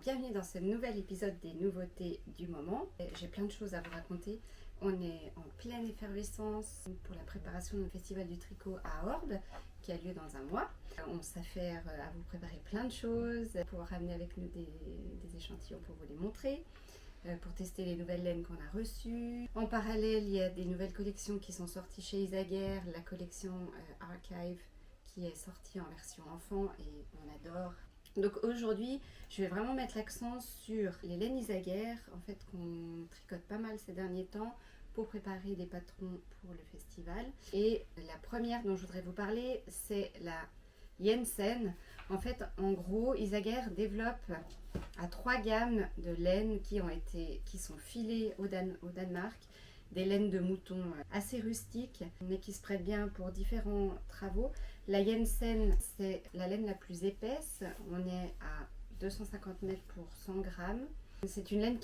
bienvenue dans ce nouvel épisode des nouveautés du moment. J'ai plein de choses à vous raconter. On est en pleine effervescence pour la préparation du festival du tricot à Orbe qui a lieu dans un mois. On s'affaire à vous préparer plein de choses, pour ramener avec nous des échantillons pour vous les montrer, pour tester les nouvelles laines qu'on a reçues. En parallèle, il y a des nouvelles collections qui sont sorties chez Isaguerre, la collection Archive qui est sortie en version enfant et on adore. Donc aujourd'hui, je vais vraiment mettre l'accent sur les laines Isaguerre, en fait qu'on tricote pas mal ces derniers temps pour préparer des patrons pour le festival. Et la première dont je voudrais vous parler, c'est la Jensen. En fait, en gros, Isaguerre développe à 3 gammes de laines qui sont filées au Danemark. Des laines de mouton assez rustiques, mais qui se prêtent bien pour différents travaux. La Jensen, c'est la laine la plus épaisse. On est à 250 mètres pour 100 grammes. C'est une laine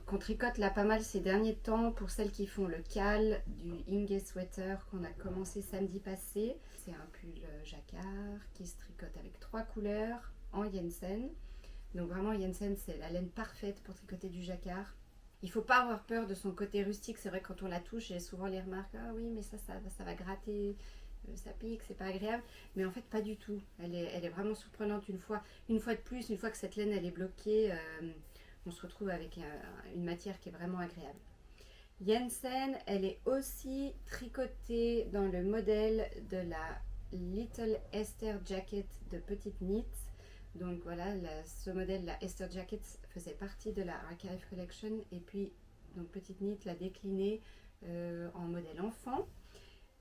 qu'on tricote là pas mal ces derniers temps pour celles qui font le cal du Inge Sweater qu'on a commencé samedi passé. C'est un pull jacquard qui se tricote avec 3 couleurs en Jensen. Donc vraiment Jensen, c'est la laine parfaite pour tricoter du jacquard. Il ne faut pas avoir peur de son côté rustique. C'est vrai que quand on la touche, j'ai souvent les remarques, ah oui mais ça va gratter, ça pique, c'est pas agréable. Mais en fait pas du tout. Elle est vraiment surprenante une fois de plus. Une fois que cette laine elle est bloquée, on se retrouve avec une matière qui est vraiment agréable. Jensen, elle est aussi tricotée dans le modèle de la Little Esther Jacket de Petite Knit. Donc voilà, ce modèle, la Esther Jacket, faisait partie de la Archive Collection. Et puis, donc Petite Knit l'a décliné en modèle enfant.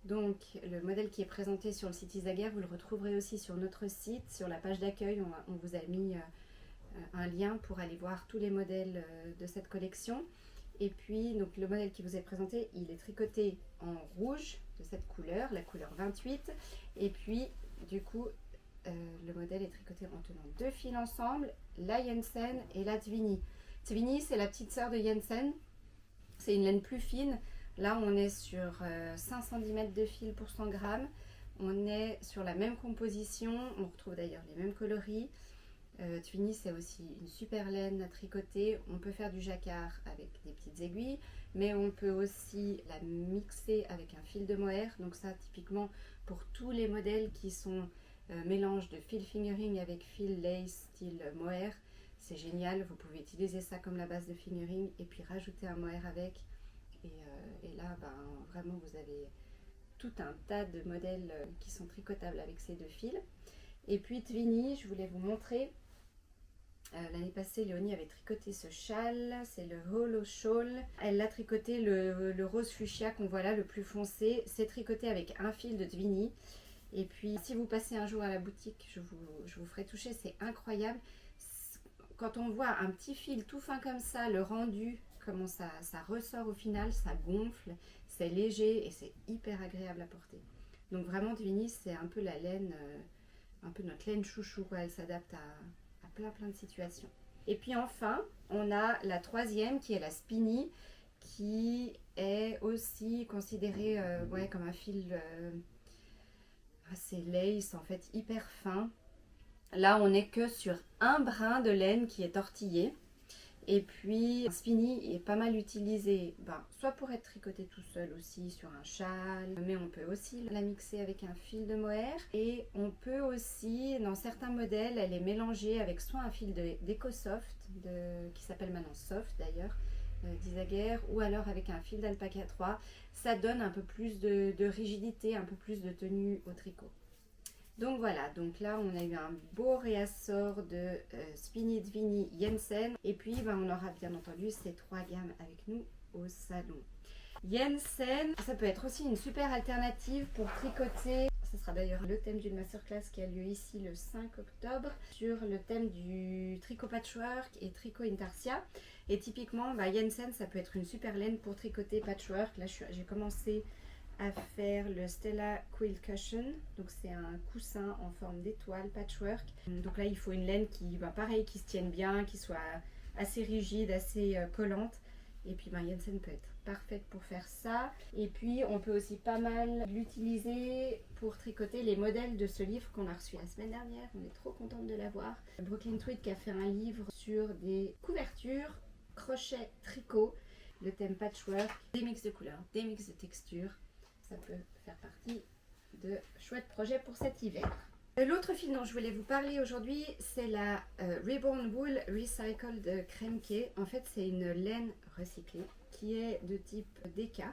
Donc le modèle qui est présenté sur le site Isaguerre, vous le retrouverez aussi sur notre site. Sur la page d'accueil, on vous a mis un lien pour aller voir tous les modèles de cette collection. Et puis, donc le modèle qui vous est présenté, il est tricoté en rouge de cette couleur, la couleur 28. Et puis, du coup, le modèle est tricoté en tenant 2 fils ensemble, la Jensen et la Tvini. Tvini, c'est la petite sœur de Jensen. C'est une laine plus fine. Là, on est sur 5 cm de fil pour 100 grammes. On est sur la même composition. On retrouve d'ailleurs les mêmes coloris. Tvini, c'est aussi une super laine à tricoter. On peut faire du jacquard avec des petites aiguilles, mais on peut aussi la mixer avec un fil de mohair. Donc ça, typiquement, pour tous les modèles qui sont mélange de fil fingering avec fil lace style mohair, c'est génial. Vous pouvez utiliser ça comme la base de fingering et puis rajouter un mohair avec. Et là, vraiment, vous avez tout un tas de modèles qui sont tricotables avec ces 2 fils. Et puis Tvini, je voulais vous montrer. L'année passée, Léonie avait tricoté ce châle, c'est le Holo Shawl. Elle l'a tricoté le rose fuchsia qu'on voit là, le plus foncé. C'est tricoté avec un fil de Tvini. Et puis, si vous passez un jour à la boutique, je vous ferai toucher, c'est incroyable. Quand on voit un petit fil tout fin comme ça, le rendu, comment ça ressort au final, ça gonfle, c'est léger et c'est hyper agréable à porter. Donc vraiment, Tvini, c'est un peu la laine, un peu notre laine chouchou, quoi. Elle s'adapte à plein de situations. Et puis enfin, on a la 3e qui est la Spinny, qui est aussi considérée comme un fil... c'est lace en fait, hyper fin. Là on n'est que sur un brin de laine qui est tortillé. Et puis Spinny est pas mal utilisé soit pour être tricoté tout seul aussi sur un châle, mais on peut aussi la mixer avec un fil de mohair. Et on peut aussi, dans certains modèles, elle est mélangée avec soit un fil d'EcoSoft, qui s'appelle maintenant Soft d'ailleurs, d'Isaguerre, ou alors avec un fil d'Alpaca 3. Ça donne un peu plus de rigidité, un peu plus de tenue au tricot. Donc voilà, donc là on a eu un beau réassort de Spinny, Tvini, Jensen. Et puis on aura bien entendu ces 3 gammes avec nous au salon. Jensen, ça peut être aussi une super alternative pour tricoter. Ce sera d'ailleurs le thème d'une masterclass qui a lieu ici le 5 octobre sur le thème du tricot patchwork et tricot intarsia. Et typiquement, Jensen, ça peut être une super laine pour tricoter patchwork. Là, j'ai commencé à faire le Stella Quilt Cushion. Donc, c'est un coussin en forme d'étoile patchwork. Donc là, il faut une laine qui, qui se tienne bien, qui soit assez rigide, assez collante. Et puis, Jensen peut être parfaite pour faire ça. Et puis on peut aussi pas mal l'utiliser pour tricoter les modèles de ce livre qu'on a reçu la semaine dernière. On est trop contente de l'avoir. Brooklyn Tweed qui a fait un livre sur des couvertures, crochet, tricot, le thème patchwork, des mix de couleurs, des mix de textures. Ça peut faire partie de chouettes projets pour cet hiver. L'autre fil dont je voulais vous parler aujourd'hui, c'est la Reborn Wool Recycled Kremke. En fait, c'est une laine recyclée qui est de type DK.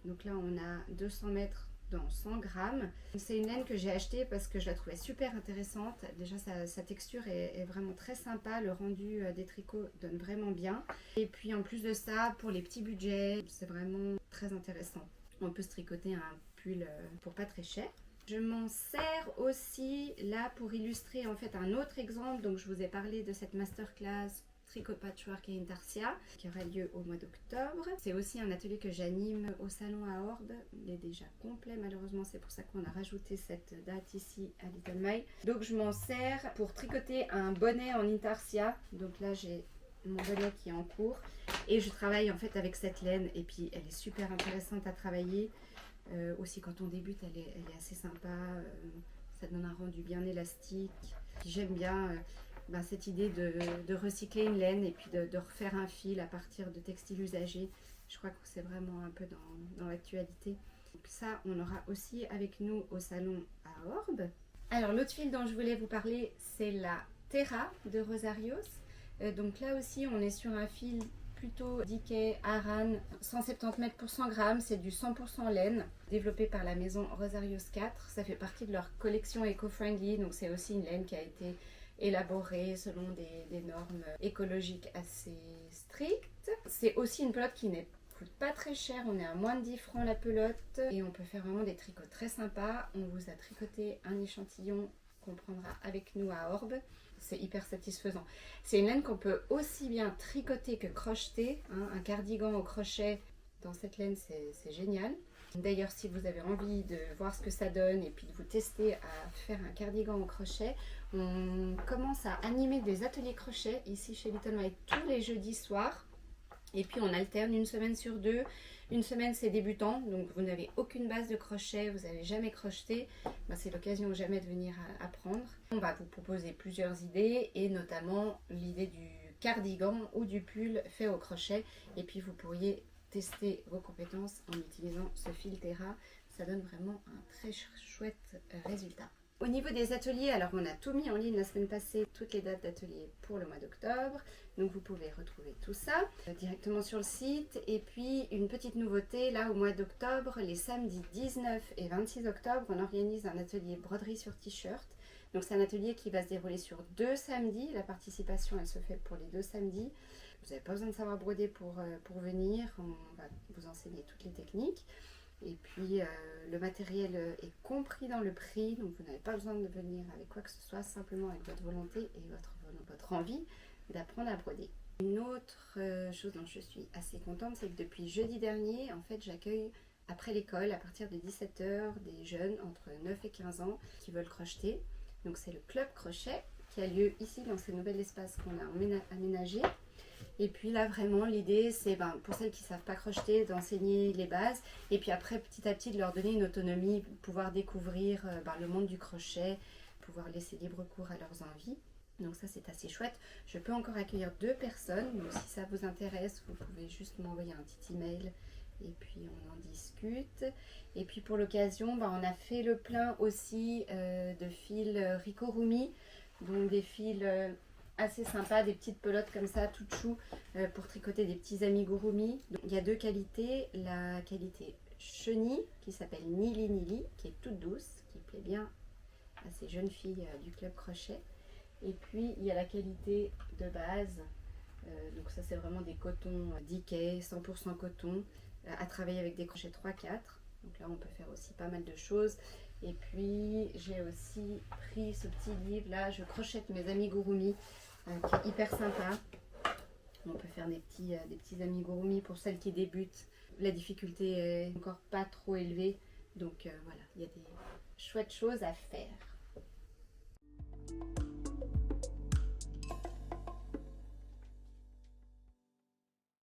Donc là, on a 200 mètres dans 100 grammes. C'est une laine que j'ai achetée parce que je la trouvais super intéressante. Déjà, sa texture est vraiment très sympa. Le rendu des tricots donne vraiment bien. Et puis, en plus de ça, pour les petits budgets, c'est vraiment très intéressant. On peut se tricoter un pull pour pas très cher. Je m'en sers aussi là pour illustrer en fait un autre exemple. Donc je vous ai parlé de cette masterclass Tricot Patchwork et Intarsia qui aura lieu au mois d'octobre. C'est aussi un atelier que j'anime au salon à Orbe. Il est déjà complet malheureusement, c'est pour ça qu'on a rajouté cette date ici à Little Mile. Donc je m'en sers pour tricoter un bonnet en Intarsia. Donc là j'ai mon bonnet qui est en cours et je travaille en fait avec cette laine et puis elle est super intéressante à travailler. Aussi quand on débute elle est assez sympa, ça donne un rendu bien élastique. J'aime bien cette idée de recycler une laine et puis de refaire un fil à partir de textiles usagés. Je crois que c'est vraiment un peu dans l'actualité. Donc ça on aura aussi avec nous au salon à Orbe. Alors l'autre fil dont je voulais vous parler c'est la Terra de Rosarios. Donc là aussi on est sur un fil plutôt DK Aran, 170 mètres pour 100 grammes, c'est du 100% laine, développé par la maison Rosarios 4. Ça fait partie de leur collection éco-friendly, donc c'est aussi une laine qui a été élaborée selon des normes écologiques assez strictes. C'est aussi une pelote qui ne coûte pas très cher, on est à moins de 10 francs la pelote et on peut faire vraiment des tricots très sympas. On vous a tricoté un échantillon qu'on prendra avec nous à Orbe. C'est hyper satisfaisant. C'est une laine qu'on peut aussi bien tricoter que crocheter. Un cardigan au crochet dans cette laine, c'est génial. D'ailleurs, si vous avez envie de voir ce que ça donne et puis de vous tester à faire un cardigan au crochet, on commence à animer des ateliers crochet ici chez Little Mile tous les jeudis soirs. Et puis on alterne une semaine sur deux. Une semaine c'est débutant, donc vous n'avez aucune base de crochet, vous n'avez jamais crocheté, c'est l'occasion jamais de venir apprendre. On va vous proposer plusieurs idées et notamment l'idée du cardigan ou du pull fait au crochet. Et puis vous pourriez tester vos compétences en utilisant ce fil Terra, ça donne vraiment un très chouette résultat. Au niveau des ateliers, alors on a tout mis en ligne la semaine passée, toutes les dates d'atelier pour le mois d'octobre. Donc vous pouvez retrouver tout ça directement sur le site. Et puis une petite nouveauté, là au mois d'octobre, les samedis 19 et 26 octobre, on organise un atelier broderie sur t-shirt. Donc c'est un atelier qui va se dérouler sur 2 samedis. La participation elle se fait pour les 2 samedis. Vous n'avez pas besoin de savoir broder pour venir, on va vous enseigner toutes les techniques. Et puis le matériel est compris dans le prix, donc vous n'avez pas besoin de venir avec quoi que ce soit, simplement avec votre volonté et votre envie d'apprendre à broder. Une autre chose dont je suis assez contente, c'est que depuis jeudi dernier, en fait, j'accueille après l'école, à partir de 17 h, des jeunes entre 9 et 15 ans qui veulent crocheter. Donc c'est le club crochet qui a lieu ici dans ce nouvel espace qu'on a aménagé. Et puis là vraiment l'idée c'est pour celles qui ne savent pas crocheter d'enseigner les bases et puis après petit à petit de leur donner une autonomie, pouvoir découvrir le monde du crochet, pouvoir laisser libre cours à leurs envies. Donc ça c'est assez chouette. Je peux encore accueillir 2 personnes, donc si ça vous intéresse vous pouvez juste m'envoyer un petit email et puis on en discute. Et puis pour l'occasion on a fait le plein aussi de fils Ricorumi, donc des fils assez sympa, des petites pelotes comme ça, toutes chou, pour tricoter des petits amigurumi. Donc, il y a 2 qualités, la qualité chenille qui s'appelle Nili Nili, qui est toute douce, qui plaît bien à ces jeunes filles du club crochet. Et puis il y a la qualité de base, donc ça c'est vraiment des cotons DK, 100% coton, à travailler avec des crochets 3-4. Donc là on peut faire aussi pas mal de choses. Et puis j'ai aussi pris ce petit livre là, je crochette mes amigurumi, qui est hyper sympa. On peut faire des petits amigurumi pour celles qui débutent. La difficulté est encore pas trop élevée, donc voilà, il y a des chouettes choses à faire.